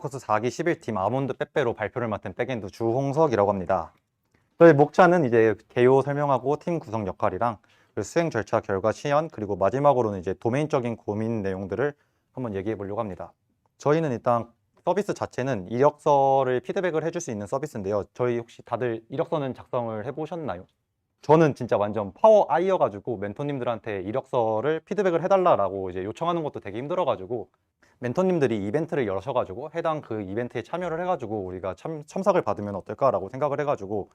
마커스 4기 11팀 아몬드 빼빼로 발표를 맡은 백엔드 주홍석이라고 합니다. 저희 목차는 이제 개요 설명하고 팀 구성 역할이랑 수행 절차 결과 시연 그리고 마지막으로는 이제 도메인적인 고민 내용들을 한번 얘기해 보려고 합니다. 저희는 일단 서비스 자체는 이력서를 피드백을 해줄 수 있는 서비스인데요. 저희 혹시 다들 이력서는 작성을 해보셨나요? 저는 진짜 완전 파워 아이여가지고 멘토님들한테 이력서를 피드백을 해달라고 이제 요청하는 것도 되게 힘들어가지고 멘토님들이 이벤트를 여셔가지고 해당 그 이벤트에 참여를 해가지고 우리가 첨삭을 받으면 어떨까라고 생각을 해가지고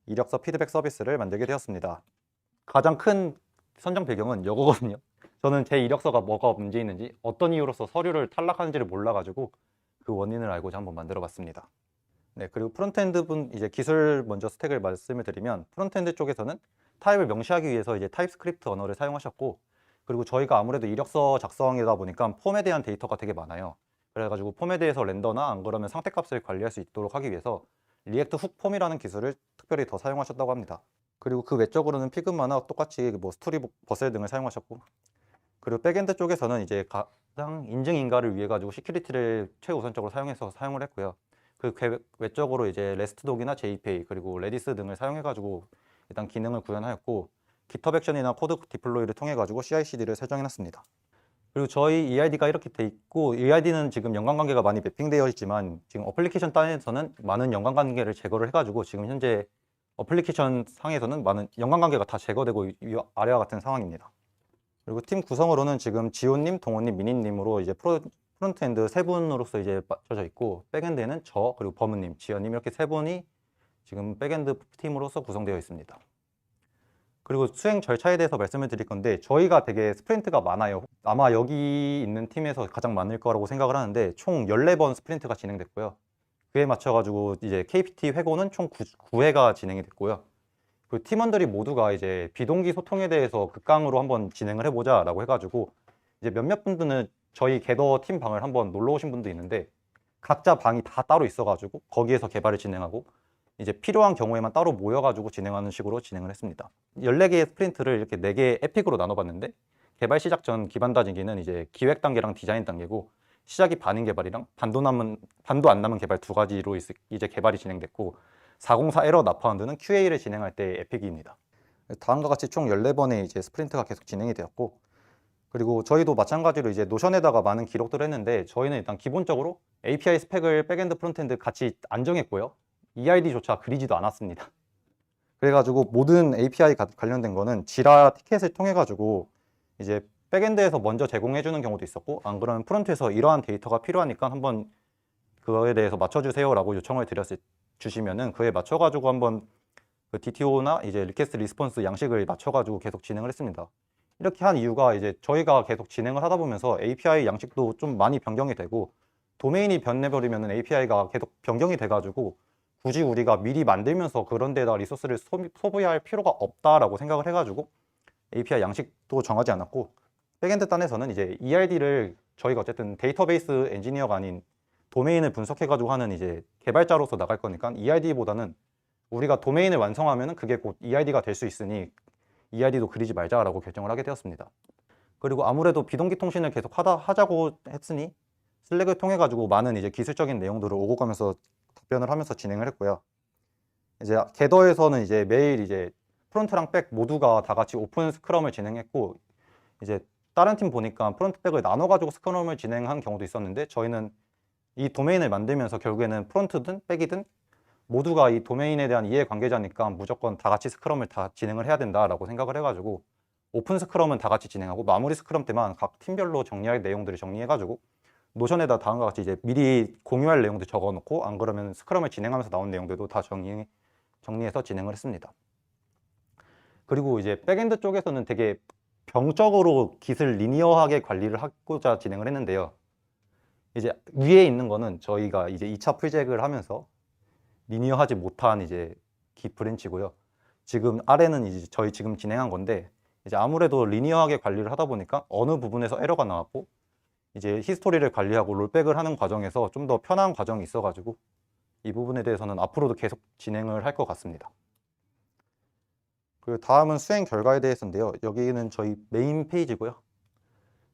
이력서 피드백 서비스를 만들게 되었습니다. 가장 큰 선정 배경은 이거거든요. 저는 제 이력서가 뭐가 문제 있는지 어떤 이유로서 서류를 탈락하는지를 몰라가지고 그 원인을 알고자 한번 만들어 봤습니다. 네, 그리고 프론트엔드 분 이제 기술 먼저 스택을 말씀을 드리면 프론트엔드 쪽에서는 타입을 명시하기 위해서 이제 타입스크립트 언어를 사용하셨고, 그리고 저희가 아무래도 이력서 작성이다 보니까 폼에 대한 데이터가 되게 많아요. 그래가지고 폼에 대해서 렌더나 안 그러면 상태값을 관리할 수 있도록 하기 위해서 리액트 훅 폼이라는 기술을 특별히 더 사용하셨다고 합니다. 그리고 그 외적으로는 피그마나 똑같이 뭐 스토리 버셀 등을 사용하셨고, 그리고 백엔드 쪽에서는 이제 가장 인증 인가를 위해 가지고 시큐리티를 최우선적으로 사용해서 사용을 했고요. 그 외적으로 이제 레스트독이나 JPA 그리고 레디스 등을 사용해 가지고 일단 기능을 구현하였고, 깃허브 액션이나 코드 디플로이를 통해 가지고 CI/CD를 설정해 놨습니다. 그리고 저희 EID가 이렇게 돼 있고, EID는 지금 연관관계가 많이 매핑되어 있지만 지금 어플리케이션 단에서는 많은 연관관계를 제거를 해가지고 지금 현재 어플리케이션 상에서는 많은 연관관계가 다 제거되고 이 아래와 같은 상황입니다. 그리고 팀 구성으로는 지금 지호님, 동호님, 미니님으로 이제 프론트엔드 세 분으로서 이제 맞춰져 있고, 백엔드에는 저 그리고 범우님, 지현님 이렇게 세 분이 지금 백엔드 팀으로서 구성되어 있습니다. 그리고 수행 절차에 대해서 말씀을 드릴 건데, 저희가 되게 스프린트가 많아요. 아마 여기 있는 팀에서 가장 많을 거라고 생각을 하는데 총 14번 스프린트가 진행됐고요. 그에 맞춰가지고 이제 KPT 회고는 총 9회가 진행이 됐고요. 그 팀원들이 모두가 이제 비동기 소통에 대해서 극강으로 한번 진행을 해보자 라고 해가지고 이제 몇몇 분들은 저희 궤도 팀 방을 한번 놀러 오신 분도 있는데, 각자 방이 다 따로 있어가지고 거기에서 개발을 진행하고 이제 필요한 경우에만 따로 모여가지고 진행하는 식으로 진행을 했습니다. 14개의 스프린트를 이렇게 4개의 에픽으로 나눠봤는데, 개발 시작 전 기반 다지기는 이제 기획 단계랑 디자인 단계고, 시작이 반인 개발이랑 반도 안 남은 개발 두 가지로 이제 개발이 진행됐고, 404 에러 나파운드는 QA를 진행할 때 에픽입니다. 다음과 같이 총 14번의 이제 스프린트가 계속 진행이 되었고, 그리고 저희도 마찬가지로 이제 노션에다가 많은 기록들을 했는데, 저희는 일단 기본적으로 API 스펙을 백엔드 프론트엔드 같이 안 정했고요. EID조차 그리지도 않았습니다. 그래가지고 모든 API 관련된 거는 지라 티켓을 통해 가지고 이제 백엔드에서 먼저 제공해주는 경우도 있었고, 안 그러면 프론트에서 이러한 데이터가 필요하니까 한번 그거에 대해서 맞춰주세요라고 요청을 주시면은 그에 맞춰가지고 한번 그 DTO나 이제 리퀘스트 리스폰스 양식을 맞춰가지고 계속 진행을 했습니다. 이렇게 한 이유가 이제 저희가 계속 진행을 하다 보면서 API 양식도 좀 많이 변경이 되고, 도메인이 변해버리면 API가 계속 변경이 돼가지고 굳이 우리가 미리 만들면서 그런 데다 리소스를 소비할 필요가 없다라고 생각을 해가지고 API 양식도 정하지 않았고, 백엔드 단에서는 이제 ERD를 저희가 어쨌든 데이터베이스 엔지니어가 아닌 도메인을 분석해가지고 하는 이제 개발자로서 나갈 거니까 ERD보다는 우리가 도메인을 완성하면 그게 곧 ERD가 될 수 있으니 ERD도 그리지 말자라고 결정을 하게 되었습니다. 그리고 아무래도 비동기 통신을 계속 하자고 했으니 슬랙을 통해 가지고 많은 이제 기술적인 내용들을 오고 가면서 답변을 하면서 진행을 했고요. 이제 게더에서는 이제 매일 이제 프론트랑 백 모두가 다 같이 오픈 스크럼을 진행했고, 이제 다른 팀 보니까 프론트 백을 나눠 가지고 스크럼을 진행한 경우도 있었는데, 저희는 이 도메인을 만들면서 결국에는 프론트든 백이든 모두가 이 도메인에 대한 이해 관계자니까 무조건 다 같이 스크럼을 다 진행을 해야 된다라고 생각을 해가지고 오픈 스크럼은 다 같이 진행하고, 마무리 스크럼 때만 각 팀별로 정리할 내용들을 정리해가지고 노션에다 다음과 같이 이제 미리 공유할 내용들 적어놓고, 안 그러면 스크럼을 진행하면서 나온 내용들도 다 정리해서 진행을 했습니다. 그리고 이제 백엔드 쪽에서는 되게 병적으로 깃을 리니어하게 관리를 하고자 진행을 했는데요. 이제 위에 있는 거는 저희가 이제 2차 프로젝트를 하면서 리니어하지 못한 이제 깃 브랜치고요. 지금 아래는 이제 저희 지금 진행한 건데, 이제 아무래도 리니어하게 관리를 하다 보니까 어느 부분에서 에러가 나왔고, 이제 히스토리를 관리하고 롤백을 하는 과정에서 좀 더 편한 과정이 있어가지고 이 부분에 대해서는 앞으로도 계속 진행을 할 것 같습니다. 그리고 다음은 수행 결과에 대해서인데요. 여기는 저희 메인 페이지고요.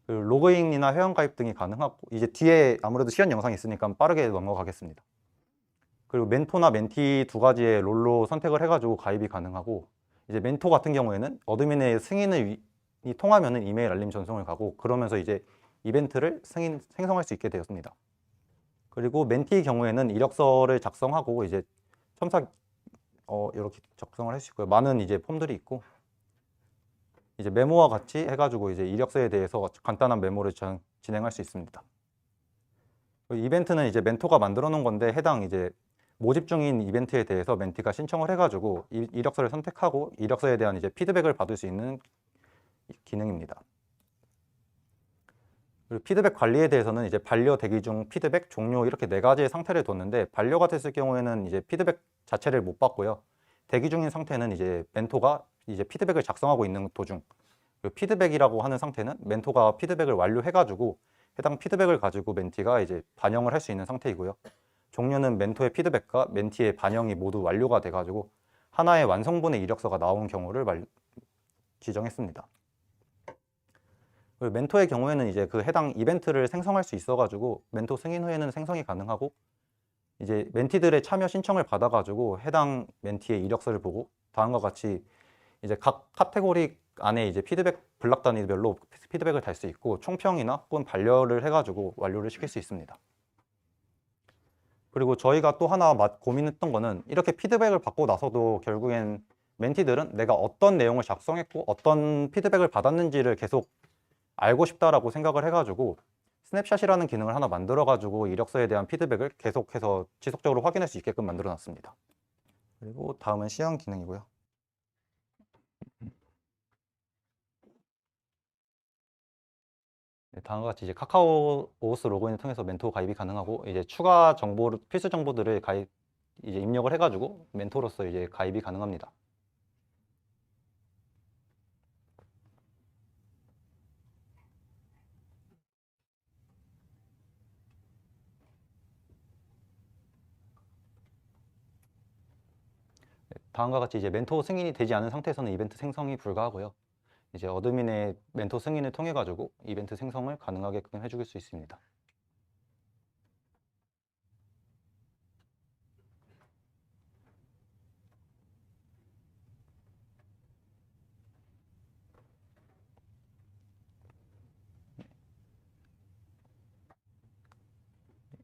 그 로그인이나 회원가입 등이 가능하고 이제 뒤에 아무래도 시연 영상이 있으니까 빠르게 넘어가겠습니다. 그리고 멘토나 멘티 두 가지의 롤로 선택을 해가지고 가입이 가능하고 이제 멘토 같은 경우에는 어드민의 승인이 통하면은 이메일 알림 전송을 가고 그러면서 이제 이벤트를 생성할 수 있게 되었습니다. 그리고 멘티의 경우에는 이력서를 작성하고 이제 첨삭 이렇게 작성을 할 수 있고요. 많은 이제 폼들이 있고 이제 메모와 같이 해가지고 이제 이력서에 대해서 간단한 메모를 진행할 수 있습니다. 이벤트는 이제 멘토가 만들어 놓은 건데 해당 이제 모집 중인 이벤트에 대해서 멘티가 신청을 해가지고 이력서를 선택하고 이력서에 대한 이제 피드백을 받을 수 있는 기능입니다. 그리고 피드백 관리에 대해서는 이제 반려, 대기 중, 피드백, 종료 이렇게 네 가지의 상태를 뒀는데 반려가 됐을 경우에는 이제 피드백 자체를 못 받고요. 대기 중인 상태는 이제 멘토가 이제 피드백을 작성하고 있는 도중, 그리고 피드백이라고 하는 상태는 멘토가 피드백을 완료해가지고 해당 피드백을 가지고 멘티가 이제 반영을 할 수 있는 상태이고요. 종료는 멘토의 피드백과 멘티의 반영이 모두 완료가 돼가지고 하나의 완성본의 이력서가 나온 경우를 지정했습니다. 그리고 멘토의 경우에는 이제 그 해당 이벤트를 생성할 수 있어가지고 멘토 승인 후에는 생성이 가능하고 이제 멘티들의 참여 신청을 받아가지고 해당 멘티의 이력서를 보고 다음과 같이 이제 각 카테고리 안에 이제 피드백 블락 단위별로 피드백을 달 수 있고 총평이나 혹은 반려를 해가지고 완료를 시킬 수 있습니다. 그리고 저희가 또 하나 고민했던 거는 이렇게 피드백을 받고 나서도 결국엔 멘티들은 내가 어떤 내용을 작성했고 어떤 피드백을 받았는지를 계속 알고 싶다라고 생각을 해가지고 스냅샷이라는 기능을 하나 만들어가지고 이력서에 대한 피드백을 계속해서 지속적으로 확인할 수 있게끔 만들어 놨습니다. 그리고 다음은 시연 기능이고요. 네, 다음과 같이 이제 카카오 OS 로그인을 통해서 멘토 가입이 가능하고 이제 추가 정보를 필수 정보들을 이제 입력을 해가지고 멘토로서 이제 가입이 가능합니다. 다음과 같이 이제 멘토 승인이 되지 않은 상태에서는 이벤트 생성이 불가하고요. 이제 어드민의 멘토 승인을 통해 가지고 이벤트 생성을 가능하게끔 해줄 수 있습니다.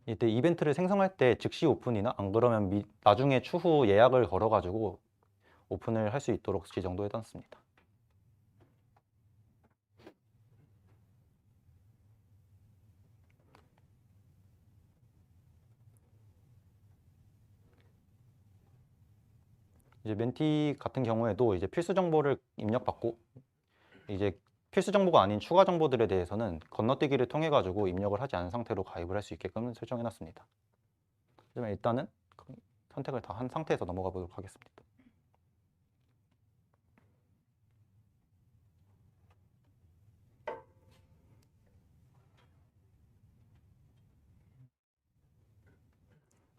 이때 이벤트를 생성할 때 즉시 오픈이나 안 그러면 나중에 추후 예약을 걸어 가지고 오픈을 할 수 있도록 지정도 해놨습니다. 이제 멘티 같은 경우에도 이제 필수 정보를 입력받고 이제 필수 정보가 아닌 추가 정보들에 대해서는 건너뛰기를 통해 가지고 입력을 하지 않은 상태로 가입을 할 수 있게끔 설정해 놨습니다. 그러면 일단은 선택을 다 한 상태에서 넘어가 보도록 하겠습니다.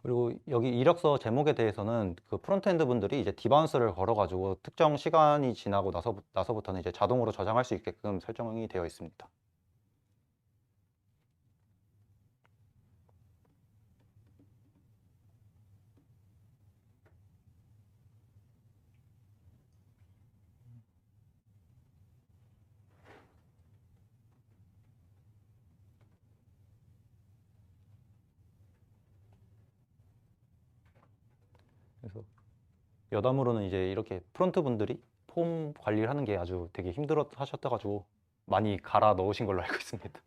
그리고 여기 이력서 제목에 대해서는 그 프론트엔드 분들이 이제 디바운스를 걸어가지고 특정 시간이 지나고 나서부터는 이제 자동으로 저장할 수 있게끔 설정이 되어 있습니다. 그래서 여담으로는 이제 이렇게 프론트 분들이 폼 관리를 하는 게 아주 되게 힘들어 하셨다가지고 많이 갈아 넣으신 걸로 알고 있습니다.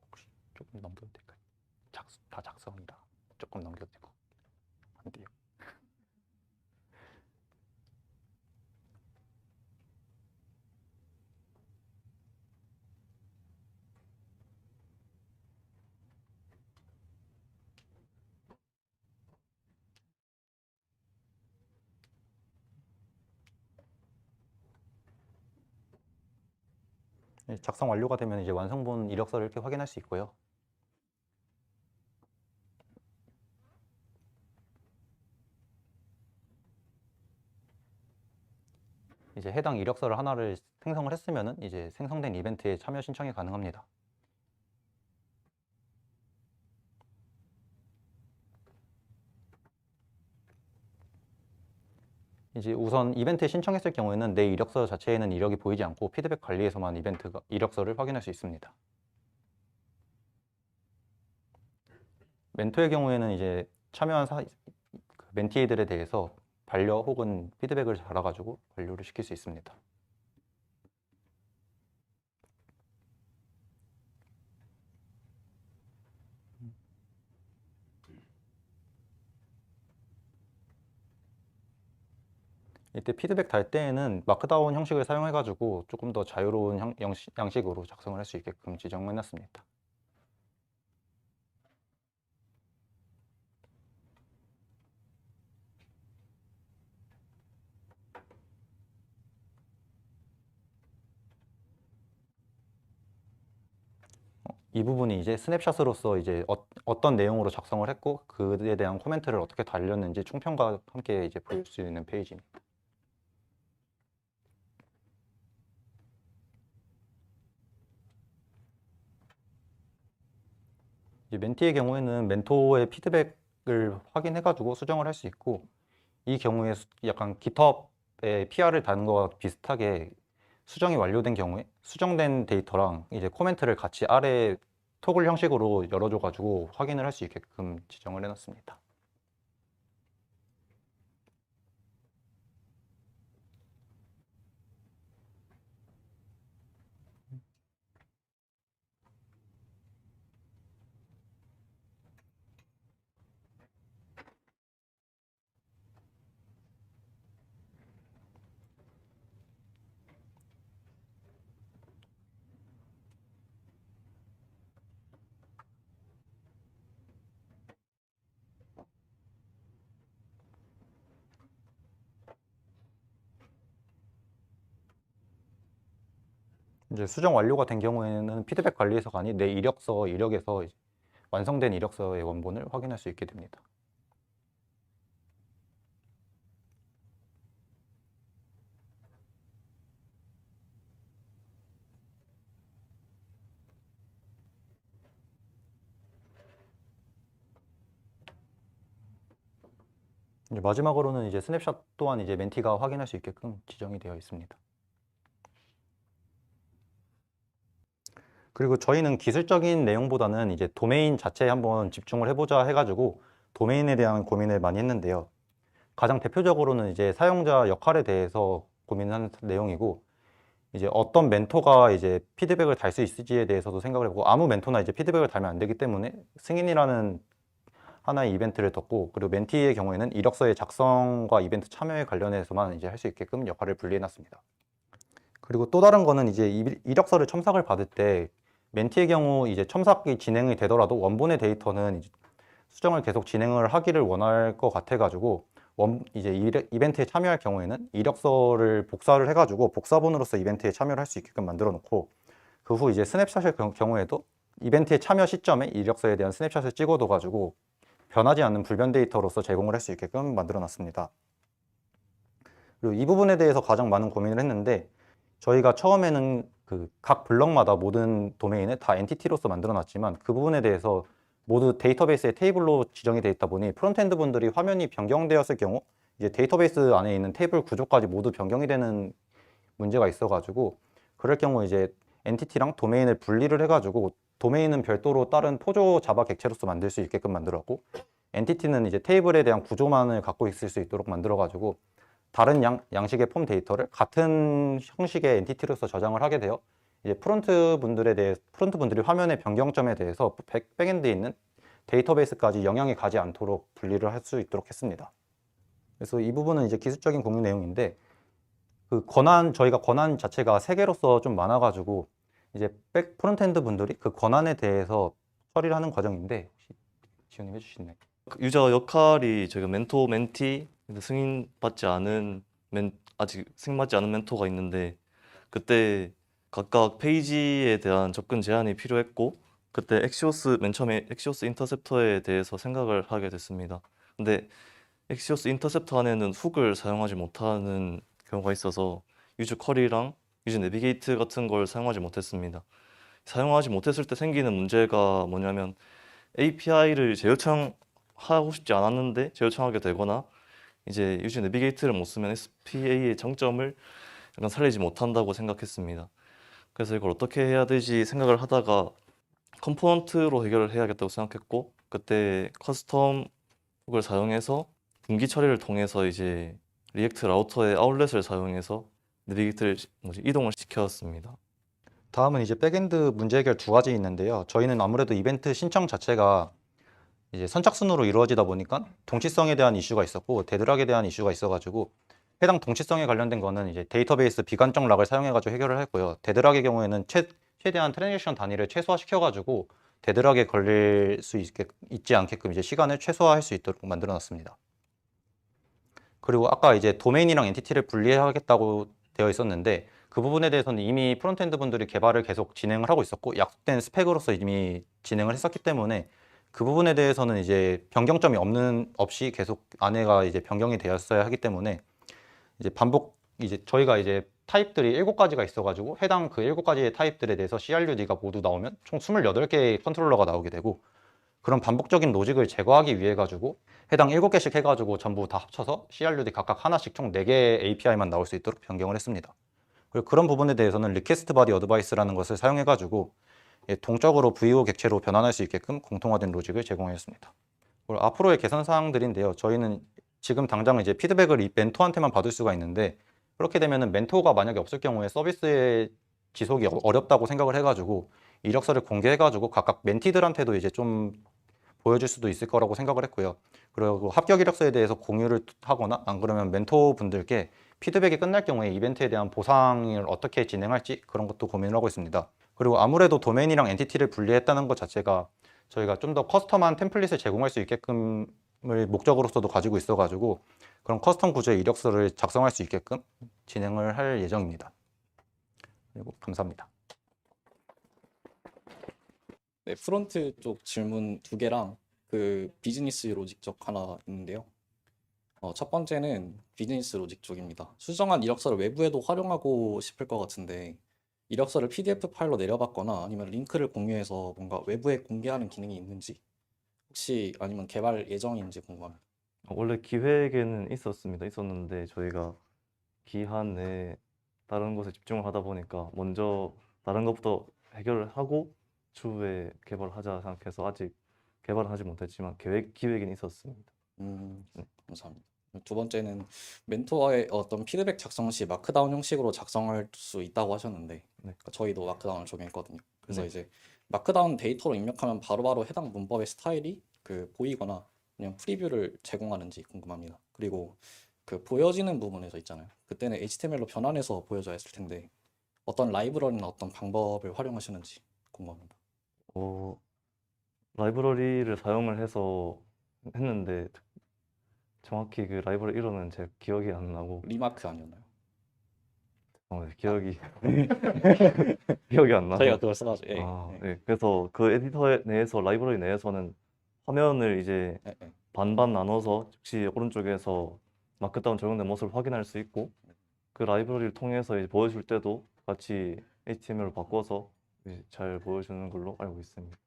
혹시 조금 넘겨도 될까요? 다 작성이라 조금 넘겨도 되고 안 돼요. 작성 완료가 되면 이제 완성본 이력서를 이렇게 확인할 수 있고요. 이제 해당 이력서를 하나를 생성을 했으면은 이제 생성된 이벤트에 참여 신청이 가능합니다. 이제 우선 이벤트에 신청했을 경우에는 내 이력서 자체에는 이력이 보이지 않고 피드백 관리에서만 이력서를 확인할 수 있습니다. 멘토의 경우에는 이제 참여한 그 멘티들에 대해서 반려 혹은 피드백을 달아가지고 완료를 시킬 수 있습니다. 이때 피드백 달 때에는 마크다운 형식을 사용해가지고 조금 더 자유로운 양식으로 작성을 할 수 있게끔 지정해놨습니다. 이 부분이 이제 스냅샷으로서 이제 어떤 내용으로 작성을 했고 그에 대한 코멘트를 어떻게 달렸는지 총평과 함께 이제 볼 수 있는 페이지입니다. 이제 멘티의 경우에는 멘토의 피드백을 확인해가지고 수정을 할 수 있고, 이 경우에 약간 GitHub에 PR을 다는 거와 비슷하게 수정이 완료된 경우에 수정된 데이터랑 이제 코멘트를 같이 아래 토글 형식으로 열어줘가지고 확인을 할 수 있게끔 지정을 해놨습니다. 이제 수정 완료가 된 경우에는 피드백 관리에서가 아닌 내 이력에서 이제 완성된 이력서의 원본을 확인할 수 있게 됩니다. 이제 마지막으로는 이제 스냅샷 또한 이제 멘티가 확인할 수 있게끔 지정이 되어 있습니다. 그리고 저희는 기술적인 내용보다는 이제 도메인 자체에 한번 집중을 해보자 해가지고 도메인에 대한 고민을 많이 했는데요. 가장 대표적으로는 이제 사용자 역할에 대해서 고민한 내용이고, 이제 어떤 멘토가 이제 피드백을 달 수 있을지에 대해서도 생각을 해보고, 아무 멘토나 이제 피드백을 달면 안 되기 때문에 승인이라는 하나의 이벤트를 뒀고, 그리고 멘티의 경우에는 이력서의 작성과 이벤트 참여에 관련해서만 이제 할 수 있게끔 역할을 분리해놨습니다. 그리고 또 다른 거는 이제 이력서를 첨삭을 받을 때 멘티의 경우 이제 첨삭이 진행이 되더라도 원본의 데이터는 이제 수정을 계속 진행을 하기를 원할 것 같아가지고 이제 이벤트에 참여할 경우에는 이력서를 복사를 해가지고 복사본으로서 이벤트에 참여를 할 수 있게끔 만들어 놓고, 그 후 이제 스냅샷의 경우에도 이벤트에 참여 시점에 이력서에 대한 스냅샷을 찍어둬가지고 변하지 않는 불변 데이터로서 제공을 할 수 있게끔 만들어 놨습니다. 그리고 이 부분에 대해서 가장 많은 고민을 했는데, 저희가 처음에는 그 각 블럭마다 모든 도메인을 다 엔티티로서 만들어 놨지만 그 부분에 대해서 모두 데이터베이스에 테이블로 지정이 되어 있다 보니 프론트엔드 분들이 화면이 변경되었을 경우 이제 데이터베이스 안에 있는 테이블 구조까지 모두 변경이 되는 문제가 있어가지고, 그럴 경우 이제 엔티티랑 도메인을 분리를 해가지고 도메인은 별도로 다른 포조 자바 객체로서 만들 수 있게끔 만들었고, 엔티티는 이제 테이블에 대한 구조만을 갖고 있을 수 있도록 만들어가지고 다른 양식의 폼 데이터를 같은 형식의 엔티티로서 저장을 하게 되어 이제 프론트 분들이 화면의 변경점에 대해서 백엔드에 있는 데이터베이스까지 영향이 가지 않도록 분리를 할 수 있도록 했습니다. 그래서 이 부분은 이제 기술적인 공유 내용인데, 저희가 권한 자체가 3개로서 좀 많아가지고 이제 프론트엔드 분들이 그 권한에 대해서 처리를 하는 과정인데, 혹시 지원님 해주시나요? 유저 역할이 저희가 멘토, 멘티, 아직 승인받지 않은 멘토가 있는데, 그때 각각 페이지에 대한 접근 제한이 필요했고, 그때 맨 처음에 엑시오스 인터셉터에 대해서 생각을 하게 됐습니다. 근데 엑시오스 인터셉터 안에는 훅을 사용하지 못하는 경우가 있어서 유즈 쿼리랑 유즈 내비게이트 같은 걸 사용하지 못했습니다. 사용하지 못했을 때 생기는 문제가 뭐냐면 API를 재요청하고 싶지 않았는데 재요청하게 되거나 이제 유즈 내비게이트를 못 쓰면 SPA의 장점을 약간 살리지 못한다고 생각했습니다. 그래서 이걸 어떻게 해야 되지 생각을 하다가 컴포넌트로 해결을 해야겠다고 생각했고 그때 커스텀 훅을 사용해서 분기 처리를 통해서 이제 리액트 라우터의 아웃렛을 사용해서 내비게이트를 이동을 시켰습니다. 다음은 이제 백엔드 문제 해결 두 가지 있는데요. 저희는 아무래도 이벤트 신청 자체가 이제 선착순으로 이루어지다 보니까 동치성에 대한 이슈가 있었고 데드락에 대한 이슈가 있어가지고 해당 동치성에 관련된 거는 이제 데이터베이스 비관적 락을 사용해가지고 해결을 했고요. 데드락의 경우에는 최대한 트랜잭션 단위를 최소화시켜가지고 데드락에 걸릴 수 있지 않게끔 이제 시간을 최소화할 수 있도록 만들어 놨습니다. 그리고 아까 이제 도메인이랑 엔티티를 분리하겠다고 되어 있었는데 그 부분에 대해서는 이미 프론트엔드 분들이 개발을 계속 진행을 하고 있었고 약속된 스펙으로서 이미 진행을 했었기 때문에 그 부분에 대해서는 이제 변경점이 없이 계속 안에가 이제 변경이 되었어야 하기 때문에 이제 이제 저희가 이제 타입들이 7가지가 있어가지고 해당 그 7가지의 타입들에 대해서 CRUD가 모두 나오면 총 28개의 컨트롤러가 나오게 되고 그런 반복적인 로직을 제거하기 위해 가지고 해당 7개씩 해가지고 전부 다 합쳐서 CRUD 각각 하나씩 총 4개의 API만 나올 수 있도록 변경을 했습니다. 그리고 그런 부분에 대해서는 리퀘스트 바디 어드바이스라는 것을 사용해가지고 동적으로 VO 객체로 변환할 수 있게끔 공통화된 로직을 제공했습니다. 그리고 앞으로의 개선 사항들인데요. 저희는 지금 당장 이제 피드백을 이 멘토한테만 받을 수가 있는데 그렇게 되면은 멘토가 만약에 없을 경우에 서비스의 지속이 어렵다고 생각을 해가지고 이력서를 공개해가지고 각각 멘티들한테도 이제 좀 보여줄 수도 있을 거라고 생각을 했고요. 그리고 합격 이력서에 대해서 공유를 하거나 안 그러면 멘토 분들께 피드백이 끝날 경우에 이벤트에 대한 보상을 어떻게 진행할지 그런 것도 고민을 하고 있습니다. 그리고 아무래도 도메인이랑 엔티티를 분리했다는 것 자체가 저희가 좀 더 커스텀한 템플릿을 제공할 수 있게끔을 목적으로서도 가지고 있어가지고 그런 커스텀 구조의 이력서를 작성할 수 있게끔 진행을 할 예정입니다. 그리고 감사합니다. 네, 프론트 쪽 질문 2개랑 그 비즈니스 로직 쪽 하나 있는데요. 첫 번째는 비즈니스 로직 쪽입니다. 수정한 이력서를 외부에도 활용하고 싶을 것 같은데 이력서를 PDF 파일로 내려받거나 아니면 링크를 공유해서 뭔가 외부에 공개하는 기능이 있는지 혹시 아니면 개발 예정인지 궁금합니다. 원래 기획에는 있었는데 저희가 기한 내에 다른 것에 집중을 하다 보니까 먼저 다른 것부터 해결을 하고 추후에 개발하자 생각해서 아직 개발은 하지 못했지만 기획에는 있었습니다. 네. 감사합니다. 두 번째는 멘토와의 어떤 피드백 작성 시 마크다운 형식으로 작성할 수 있다고 하셨는데 그러니까 저희도 마크다운을 적용했거든요. 그래서 네. 이제 마크다운 데이터로 입력하면 바로바로 해당 문법의 스타일이 보이거나 그냥 프리뷰를 제공하는지 궁금합니다. 그리고 그 보여지는 부분에서 있잖아요. 그때는 HTML로 변환해서 보여줘야 했을 텐데 어떤 라이브러리나 어떤 방법을 활용하시는지 궁금합니다. 라이브러리를 사용을 해서 했는데 정확히 그 라이브러리 이름은 제 기억이 안 나고 리마크 아니었나요? 기억이 기억이 안 나서 저희가 그걸 써가지고 네. 그래서 그 에디터 내에서 라이브러리 내에서는 화면을 이제 반반 나눠서 즉시 오른쪽에서 마크다운 적용된 모습을 확인할 수 있고 그 라이브러리를 통해서 이제 보여줄 때도 같이 HTML로 바꿔서 이제 잘 보여주는 걸로 알고 있습니다.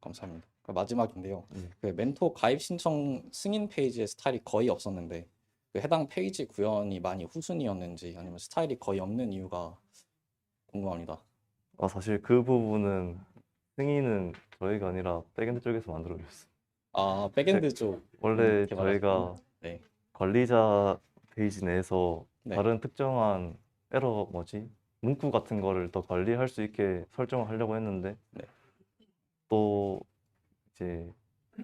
감사합니다. 마지막인데요. 네. 그 멘토 가입 신청 승인 페이지의 스타일이 거의 없었는데 그 해당 페이지 구현이 많이 후순위였는지 아니면 스타일이 거의 없는 이유가 궁금합니다. 사실 그 부분은 승인은 저희가 아니라 백엔드 쪽에서 만들어줬어요. 아, 백엔드 쪽 원래 개발하셨구나. 저희가 네. 관리자 페이지 내에서 네. 다른 특정한 문구 같은 거를 더 관리할 수 있게 설정을 하려고 했는데 네. 또 이제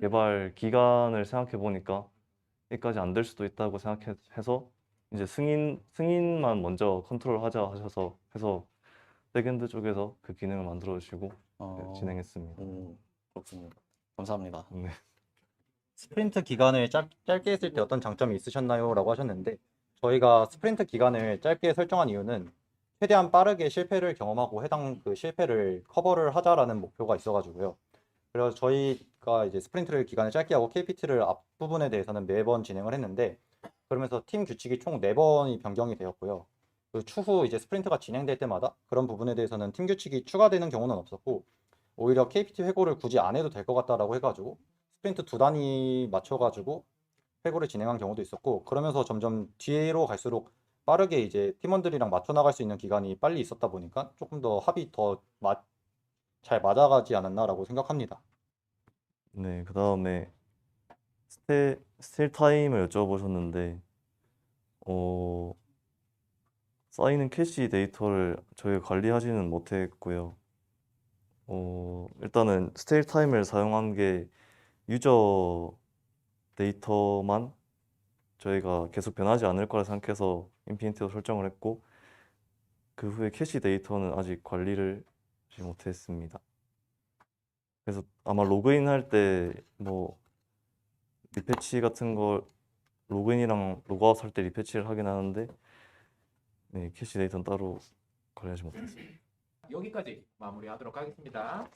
개발 기간을 생각해 보니까 여기까지 안 될 수도 있다고 생각해서 이제 승인만 먼저 컨트롤하자 하셔서 해서 백엔드 쪽에서 그 기능을 만들어 주시고 진행했습니다. 그렇군요. 감사합니다. 네. 스프린트 기간을 짧게 했을 때 어떤 장점이 있으셨나요? 라고 하셨는데 저희가 스프린트 기간을 짧게 설정한 이유는 최대한 빠르게 실패를 경험하고 해당 그 실패를 커버를 하자라는 목표가 있어가지고요. 그래서 저희가 이제 스프린트를 기간을 짧게 하고 KPT를 앞부분에 대해서는 매번 진행을 했는데 그러면서 팀 규칙이 총 4번이 변경이 되었고요. 그 추후 이제 스프린트가 진행될 때마다 그런 부분에 대해서는 팀 규칙이 추가되는 경우는 없었고 오히려 KPT 회고를 굳이 안 해도 될 것 같다라고 해가지고 스프린트 두 단위 맞춰가지고 회고를 진행한 경우도 있었고 그러면서 점점 뒤로 갈수록 빠르게 이제 팀원들이랑 맞춰 나갈 수 있는 기간이 빨리 있었다 보니까 조금 더 합이 더 잘 맞아가지 않았나라고 생각합니다. 네, 그다음에 스틸 타임을 여쭤보셨는데 어, 쌓이는 캐시 데이터를 저희가 관리하지는 못했고요. 일단은 스틸 타임을 사용한 게 유저 데이터만 저희가 계속 변하지 않을 거라 생각해서 인피니티로 설정을 했고 그 후에 캐시 데이터는 아직 관리를 하지 못했습니다. 그래서 아마 로그인 할 때 뭐 리패치 같은 거 로그인이랑 로그아웃 할 때 리패치를 하긴 하는데 네, 캐시 데이터는 따로 관리하지 못했습니다. 여기까지 마무리하도록 하겠습니다.